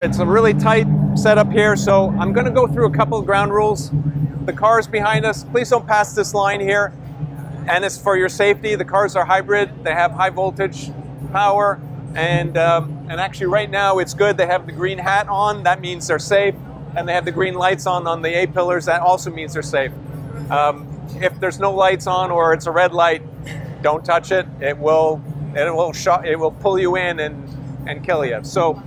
It's a really tight setup here, so I'm going to go through a couple of ground rules. The cars behind us, please don't pass this line here, and it's for your safety. The cars are hybrid, they have high voltage power, and actually right now it's good. They have the green hat on, that means they're safe, and they have the green lights on the A-pillars, that also means they're safe. If there's no lights on or it's a red light, don't touch it. It will pull you in and kill you. So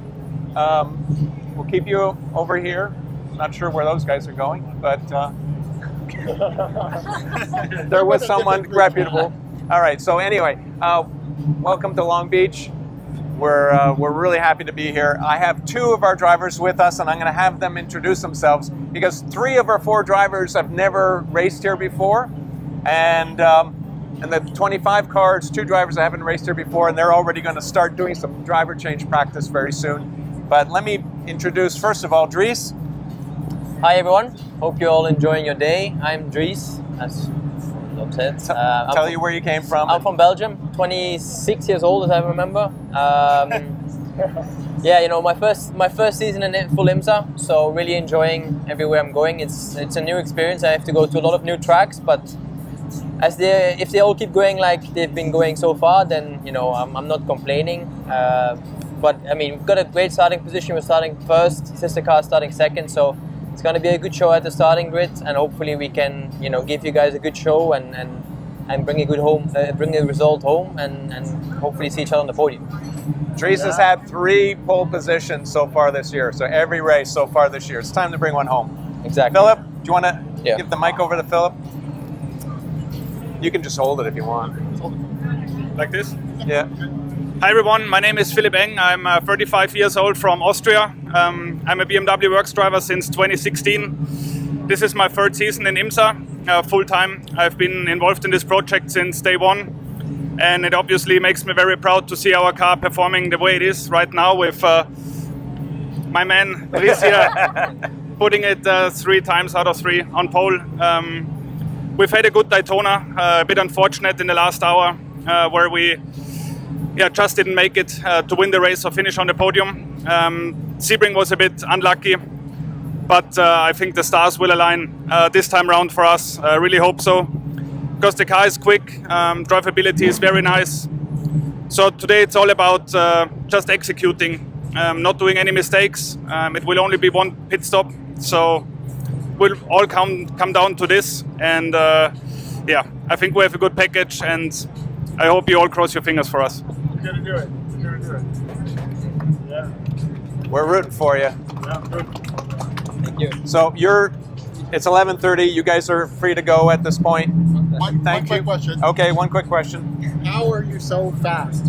we'll keep you over here. Not sure where those guys are going, but they're with someone reputable. All right. So anyway, welcome to Long Beach. We're really happy to be here. I have two of our drivers with us, and I'm going to have them introduce themselves because 3 of our 4 drivers have never raced here before, and the 25 cars, 2 drivers that haven't raced here before, and they're already going to start doing some driver change practice very soon. But let me introduce, first of all, Dries. Hi everyone, hope you're all enjoying your day. I'm Dries, as Phillip said. Tell you where you came from. I'm from Belgium, 26 years old as I remember. Yeah, you know, my first season in full IMSA, so really enjoying everywhere I'm going. It's a new experience. I have to go to a lot of new tracks, but if they all keep going like they've been going so far, then you know I'm not complaining. But I mean, we've got a great starting position. We're starting first, sister car starting second, so it's going to be a good show at the starting grid, and hopefully we can, you know, give you guys a good show and bring a good bring a result home, and hopefully see each other on the podium. Dries has had 3 pole positions so far this year, so every race so far this year. It's time to bring one home. Exactly. Phillip, do you want to give the mic over to Phillip? You can just hold it if you want. Like this? Yeah. Hi everyone, my name is Phillip Eng. I'm 35 years old from Austria. I'm a BMW Works driver since 2016. This is my 3rd season in IMSA, full-time. I've been involved in this project since day 1, and it obviously makes me very proud to see our car performing the way it is right now with my man Dries here putting it 3 times out of 3 on pole. We've had a good Daytona, a bit unfortunate in the last hour where we just didn't make it to win the race or finish on the podium. Sebring was a bit unlucky, but I think the stars will align this time round for us. I really hope so, because the car is quick, drivability is very nice. So today it's all about just executing, not doing any mistakes. It will only be 1 pit stop, so we'll all come down to this. And yeah, I think we have a good package, and I hope you all cross your fingers for us. We're gonna do it. We're gonna do it. Yeah. We're rooting for you. Yeah, good. Thank you. So it's 11:30. You guys are free to go at this point. One quick question. Okay, one quick question. How are you so fast?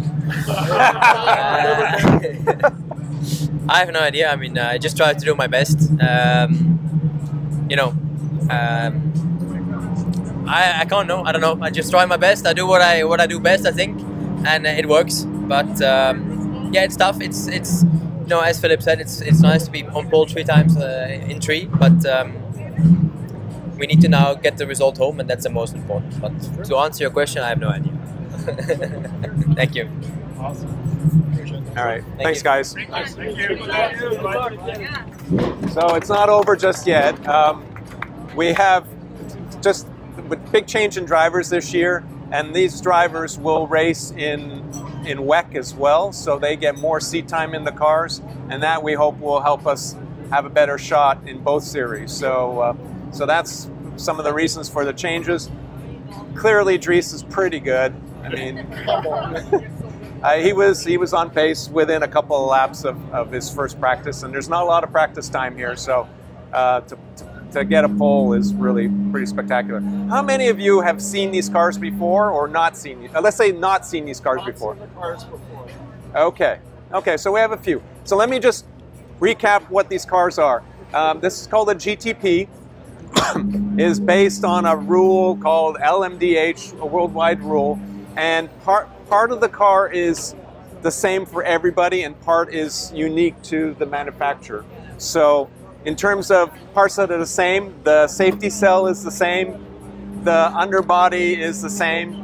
I have no idea. I mean, I just try to do my best. You know, I can't know. I don't know. I just try my best. I do what I do best, I think, and it works. But yeah, it's tough. It's you know, as Phillip said, it's nice to be on pole 3 times in 3, but we need to now get the result home, and that's the most important. But to answer your question, I have no idea. Thank you. Awesome. All right. Thank Thanks, you. guys. Thank you. So it's not over just yet. We have just a big change in drivers this year, and these drivers will race in WEC as well, so they get more seat time in the cars, and that we hope will help us have a better shot in both series. So so that's some of the reasons for the changes. Clearly, Dries is pretty good. I mean, he was on pace within a couple of laps of his first practice, and there's not a lot of practice time here, so to get a pole is really pretty spectacular. How many of you have seen these cars before, or not seen? Let's say not seen these cars before. Seen the cars before. Okay. Okay. So we have a few. So let me just recap what these cars are. This is called a GTP. Is based on a rule called LMDH, a worldwide rule, and part of the car is the same for everybody, and part is unique to the manufacturer. So in terms of parts that are the same, the safety cell is the same, the underbody is the same,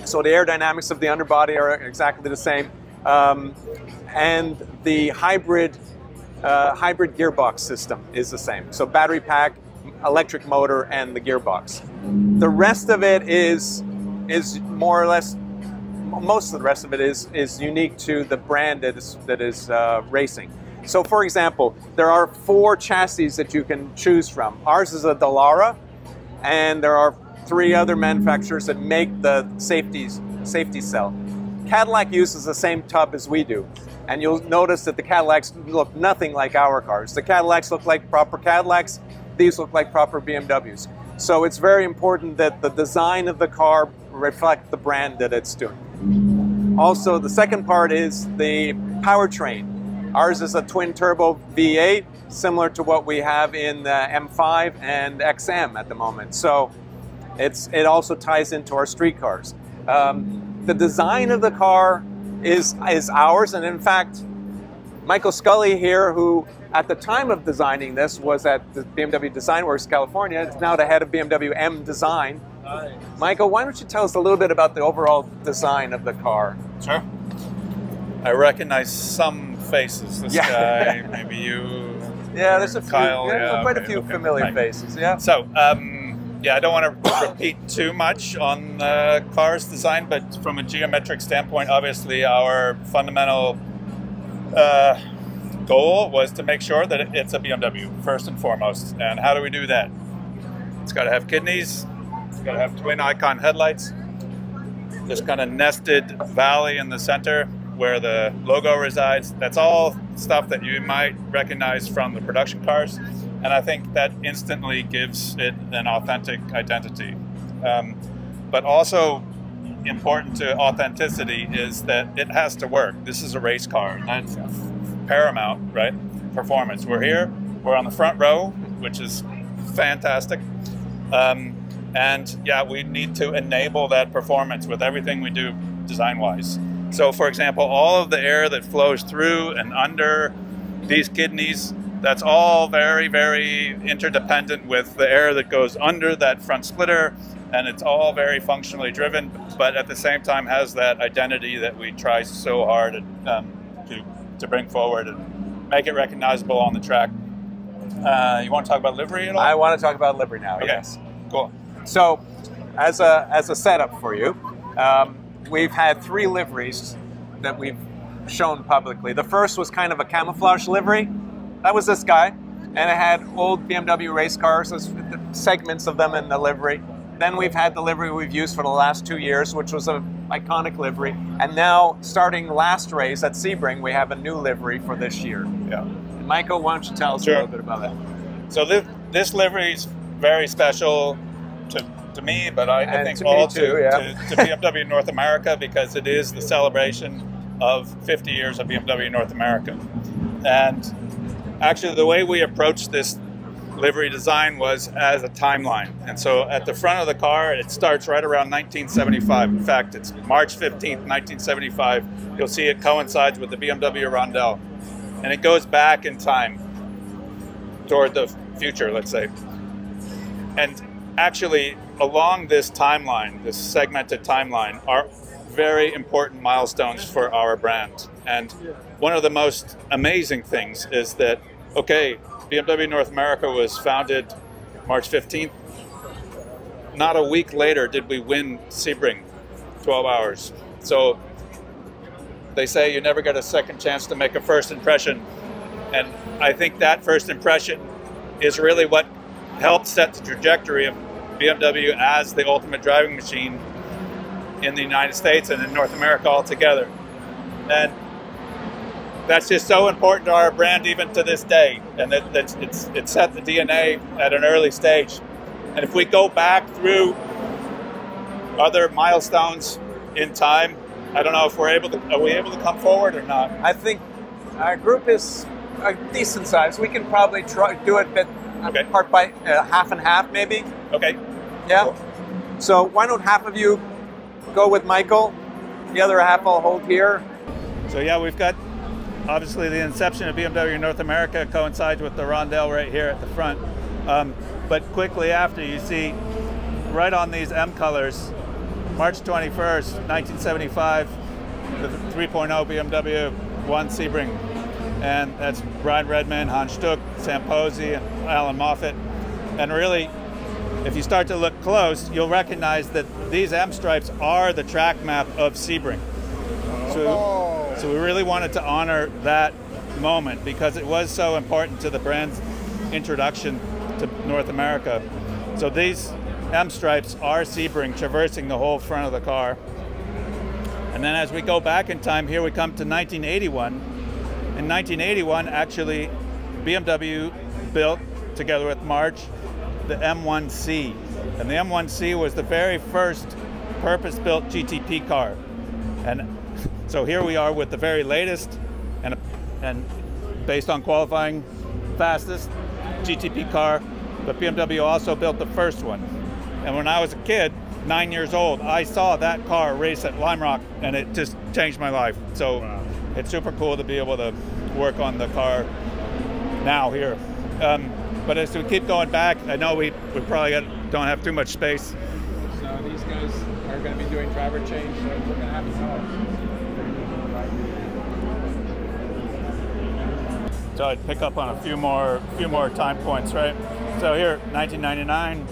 so the aerodynamics of the underbody are exactly the same, and the hybrid hybrid gearbox system is the same. So battery pack, electric motor, and the gearbox. The rest of it is more or less, most of the rest of it is unique to the brand that is racing. So for example, there are 4 chassis that you can choose from. Ours is a Dallara, and there are 3 other manufacturers that make the safety cell. Cadillac uses the same tub as we do, and you'll notice that the Cadillacs look nothing like our cars. The Cadillacs look like proper Cadillacs, these look like proper BMWs. So it's very important that the design of the car reflect the brand that it's doing. Also, the second part is the powertrain. Ours is a twin-turbo V8, similar to what we have in the M5 and XM at the moment. So it also ties into our street cars. The design of the car is ours, and in fact, Michael Scully here, who at the time of designing this was at the BMW Design Works California, is now the head of BMW M Design. Nice. Michael, why don't you tell us a little bit about the overall design of the car? Sure. I recognize some faces. This guy, maybe you. Yeah, there's Kyle. Quite a few familiar faces. Yeah. So, yeah, I don't want to repeat too much on cars design, but from a geometric standpoint, obviously our fundamental goal was to make sure that it's a BMW first and foremost. And how do we do that? It's got to have kidneys. It's got to have twin icon headlights. This kind of nested valley in the center where the logo resides. That's all stuff that you might recognize from the production cars. And I think that instantly gives it an authentic identity. But also important to authenticity is that it has to work. This is a race car. That's paramount, right? Performance. We're here. We're on the front row, which is fantastic. And yeah, we need to enable that performance with everything we do design-wise. So for example, all of the air that flows through and under these kidneys, that's all very, very interdependent with the air that goes under that front splitter, and it's all very functionally driven, but at the same time has that identity that we try so hard to bring forward and make it recognizable on the track. You want to talk about livery at all? I want to talk about livery now, okay. Yes. Cool. So, as a setup for you, we've had 3 liveries that we've shown publicly. The first was kind of a camouflage livery. That was this guy, and it had old BMW race cars, segments of them in the livery. Then we've had the livery we've used for the last 2 years, which was an iconic livery. And now, starting last race at Sebring, we have a new livery for this year. Yeah. And Michael, why don't you tell us a little bit about that? So this livery is very special to me, but I think all to BMW North America, because it is the celebration of 50 years of BMW North America. And actually, the way we approached this livery design was as a timeline. And so at the front of the car, it starts right around 1975. In fact, it's March 15th, 1975. You'll see it coincides with the BMW Rondell. And it goes back in time toward the future, let's say. And actually, along this timeline, this segmented timeline, are very important milestones for our brand. And one of the most amazing things is that, okay, BMW North America was founded March 15th. Not a week later did we win Sebring, 12 hours. So they say you never get a second chance to make a first impression. And I think that first impression is really what helped set the trajectory of BMW as the ultimate driving machine in the United States and in North America altogether. And that's just so important to our brand even to this day. And it set the DNA at an early stage. And if we go back through other milestones in time, I don't know if are we able to come forward or not? I think our group is a decent size. We can probably do it part by half and half, maybe. Okay. Yeah. Cool. So why don't half of you go with Michael? The other half I'll hold here. So yeah, we've got obviously the inception of BMW North America coincides with the Rondell right here at the front. But quickly after, you see right on these M colors, March 21st, 1975, the 3.0 BMW won Sebring. and that's Brian Redman, Hans Stuck, Sam Posey, and Alan Moffat. And really, if you start to look close, you'll recognize that these M stripes are the track map of Sebring. So we really wanted to honor that moment because it was so important to the brand's introduction to North America. So these M stripes are Sebring, traversing the whole front of the car. And then as we go back in time, here we come to 1981. In 1981, actually, BMW built, together with March, the M1C. And the M1C was the very first purpose-built GTP car. And so here we are with the very latest and based on qualifying fastest GTP car, but BMW also built the first one. And when I was a kid, 9 years old, I saw that car race at Lime Rock, and it just changed my life. So it's super cool to be able to work on the car now here. But as we keep going back, I know we probably don't have too much space. So these guys are going to be doing driver change, so we're going to have to help. So I'd pick up on a few more time points, right? So here, 1999,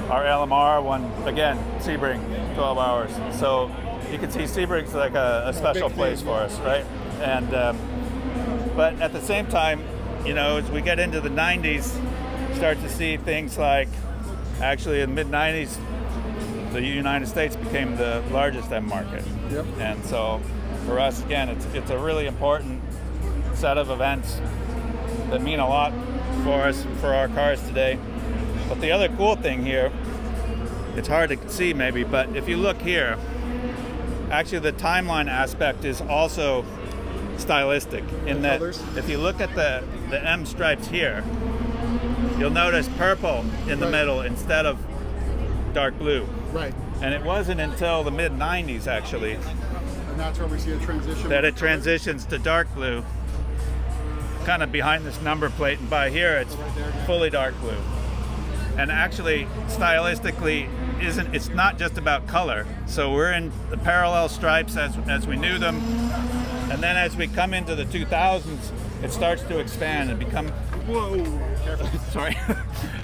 our LMR won again, Sebring, 12 hours. So you can see Sebring's like a special place for us, right? And but at the same time, you know, as we get into the 90s, start to see things like, actually in the mid-90s, the United States became the largest M market. Yep. And so for us, again, it's a really important set of events that mean a lot for us, for our cars today. But the other cool thing here, it's hard to see maybe, but if you look here, actually the timeline aspect is also stylistic in that if you look at the M stripes here, you'll notice purple in the middle instead of dark blue. Right. And it wasn't until the mid-90s actually and that's where we see a transition that it transitions to dark blue, kind of behind this number plate, and by here it's fully dark blue. And actually stylistically it's not just about color. So we're in the parallel stripes as we knew them, and then as we come into the 2000s, it starts to expand and become, whoa, sorry,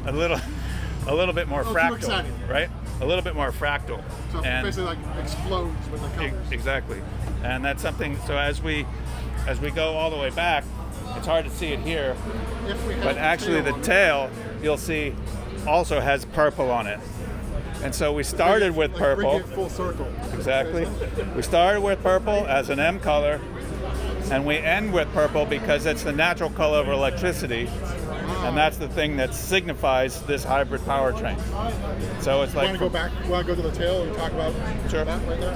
a little bit more fractal, right? A little bit more fractal. So and basically like explodes with the colors. Exactly. And that's something, so as we go all the way back, it's hard to see it here, but actually the tail, you'll see, also has purple on it. And so we started with purple. Bring it full circle. Exactly. We started with purple as an M color, and we end with purple because it's the natural color of electricity, and that's the thing that signifies this hybrid powertrain. So it's like. Want to go back? Want to go to the tail and talk about that right there?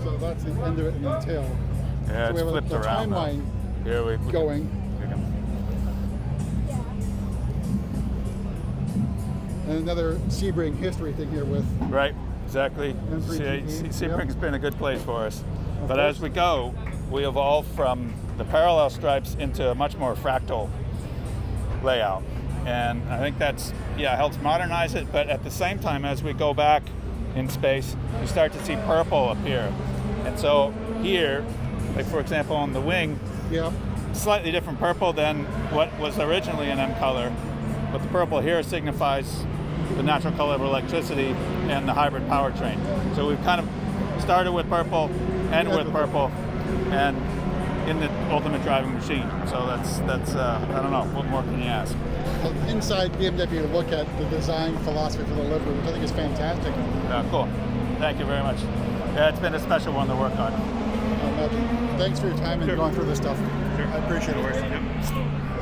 So that's the end of it in the tail. Yeah, so we have flipped the around. Timeline here we going. And another Sebring history thing here with. Right, exactly. Sebring's been a good place for us. But as we go, we evolve from the parallel stripes into a much more fractal layout. And I think that's, helps modernize it, but at the same time, as we go back in space, you start to see purple appear. And so here, like for example on the wing, slightly different purple than what was originally an M color, but the purple here signifies the natural color of electricity and the hybrid powertrain. So we've kind of started with purple, end with purple, and in the ultimate driving machine. So that's I don't know, what more can you ask? Inside BMW, look at the design philosophy for the livery, which I think is fantastic. Yeah, cool. Thank you very much. Yeah, it's been a special one to work on. Thanks for your time and going through this stuff. Sure. I appreciate it. Yeah.